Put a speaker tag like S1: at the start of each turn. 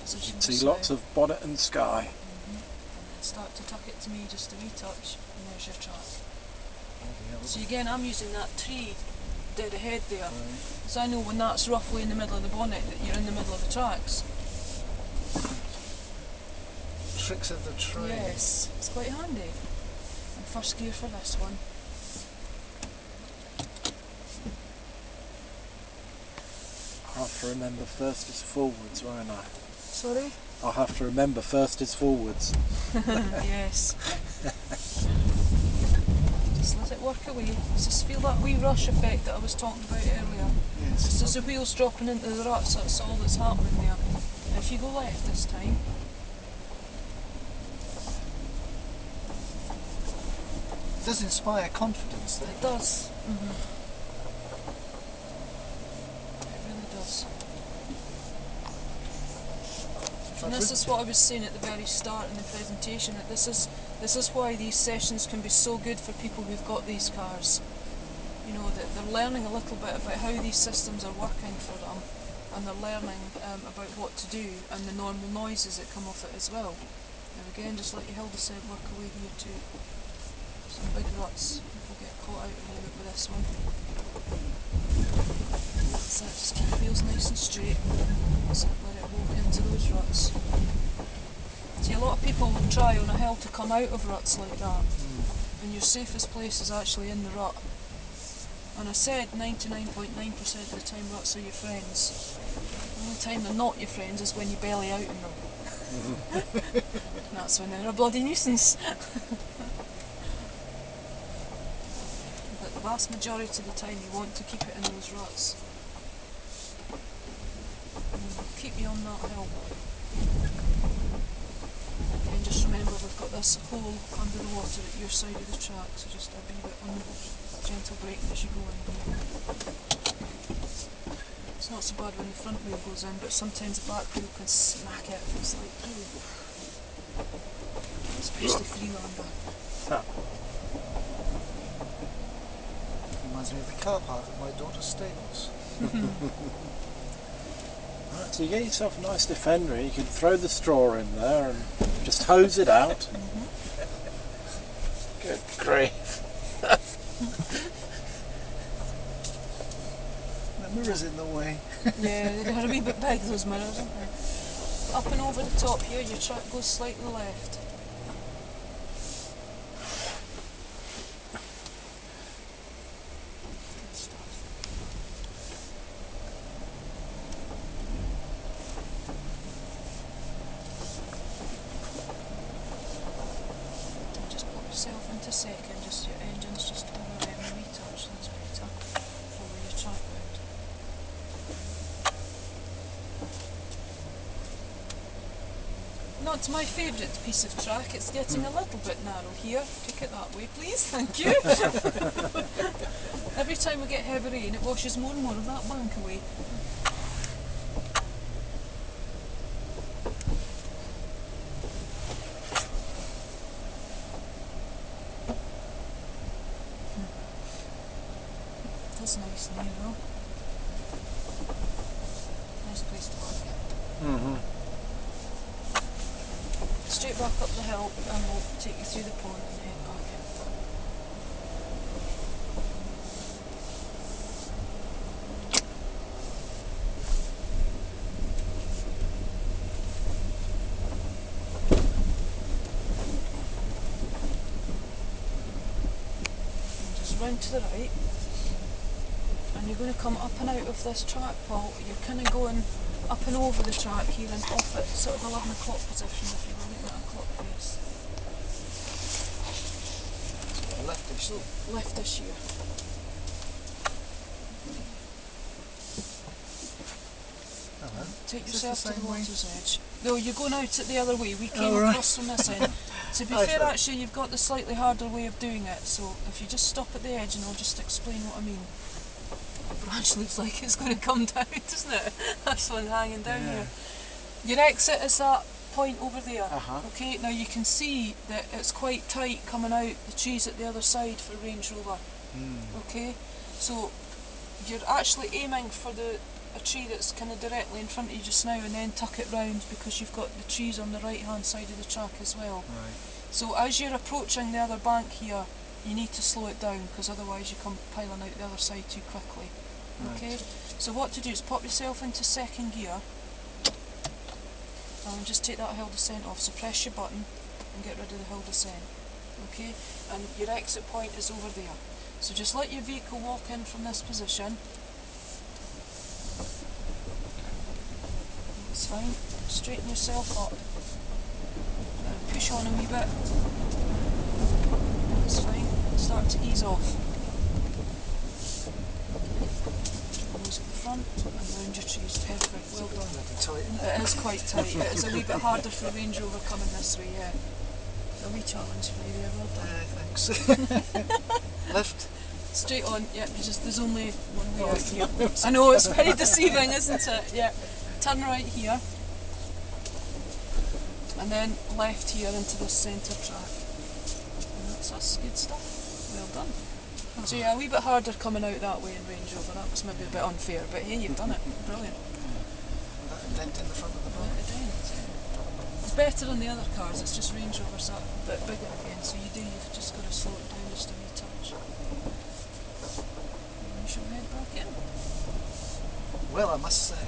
S1: position.
S2: You see lots of bonnet and sky.
S1: Start to tuck it to me just a wee touch, and there's your track. So again, I'm using that tree dead ahead there, so I know when that's roughly in the middle of the bonnet that you're in the middle of the tracks.
S3: Tricks of the trade.
S1: Yes, it's quite handy. And first gear for this one.
S2: I'll have to remember first is forwards, won't I?
S1: Sorry?
S2: I'll have to remember first is forwards.
S1: Yes. Just let it work away. Just feel that wee rush effect that I was talking about earlier.
S3: Yes.
S1: Just as the wheel's dropping into the ruts, that's all that's happening there. And if you go left this time,
S3: It does inspire confidence though.
S1: it does. It really does. And this is what I was saying at the very start in the presentation, that this is why these sessions can be so good for people who've got these cars. You know, that they're learning a little bit about how these systems are working for them, and they're learning about what to do and the normal noises that come off it as well. Now again, just like Hilda said, work away here too. Some big ruts, people get caught out a little bit with this one. That's it, just keep the wheels nice and straight. That's it, let it walk into those ruts. See, a lot of people will try on a hill to come out of ruts like that, and your safest place is actually in the rut. And I said 99.9% of the time ruts are your friends. The only time they're not your friends is when you belly out in them. That's when they're a bloody nuisance. But the vast majority of the time you want to keep it in those ruts. Keep you on that hill. And just remember, we've got this hole under the water at your side of the track, so just a wee bit on the gentle brake as you go in here. It's not so bad when the front wheel goes in, but sometimes the back wheel can smack it if it's like, especially freelander.
S3: Reminds me of the car park at my daughter's stables.
S2: Right, so you get yourself a nice Defender, you can throw the straw in there and just hose it out. Good grief.
S3: The mirror's in the way.
S1: Yeah, they're a wee bit big, those mirrors, aren't they? Up and over the top here, your track goes slightly left. Yourself into second, just your engine's just over there and a wee touch, that's better. Follow your track round. Not my favourite piece of track, it's getting a little bit narrow here. Take it that way please, thank you. Every time we get heavy rain it washes more and more of that bank away. That's nice and narrow. Nice place to park it. Straight back up the hill and we'll take you through the pond and head back in. And just round to the right. And you're going to come up and out of this track, Paul. You're kind of going up and over the track here and off at sort of 11 o'clock position if you were looking at a clock face.
S3: Leftish.
S1: So leftish here.
S3: Hello.
S1: Take
S3: Is
S1: yourself
S3: this
S1: to
S3: the
S1: the
S3: same way?
S1: water's edge. No, you're going out it the other way. We came
S3: Oh, right.
S1: across from this end. To be
S3: I
S1: fair,
S3: thought-
S1: actually, you've got the slightly harder way of doing it. So if you just stop at the edge and I'll just explain what I mean. The branch looks like it's going to come down, doesn't it? This one hanging down here. Your exit is that point over there. Okay, now you can see that it's quite tight coming out the trees at the other side for Range Rover. Okay, so you're actually aiming for the a tree that's kind of directly in front of you just now, and then tuck it round because you've got the trees on the right hand side of the track as well.
S3: Right.
S1: So as you're approaching the other bank here, you need to slow it down because otherwise you come piling out the other side too quickly. Okay, so what to do is pop yourself into second gear and just take that hill descent off. So press your button and get rid of the hill descent. Okay, and your exit point is over there. So just let your vehicle walk in from this position. That's fine. Straighten yourself up. And push on a wee bit. That's fine. Start to ease off. Nose at the front and round your trees. Perfect. Well done.
S3: Tight.
S1: It is quite tight. It is a wee bit harder for the Range Rover coming this way, yeah. A wee challenge for you there, well done.
S3: Thanks. Left.
S1: Straight on, yeah, there's only one way out here. I know, it's very deceiving, isn't it? Yeah. Turn right here. And then left here into this centre track. And that's good stuff. Well done. So yeah, a wee bit harder coming out that way in Range Rover. That was maybe a bit unfair, but hey, you've done it. Brilliant.
S3: That dent in the front of the
S1: Well,
S3: bike.
S1: it ends. It's better than the other cars, it's just Range Rover's that bit bigger again, so you've just got to slow it down just a wee touch. And we shall head back in.
S3: Well, I must say,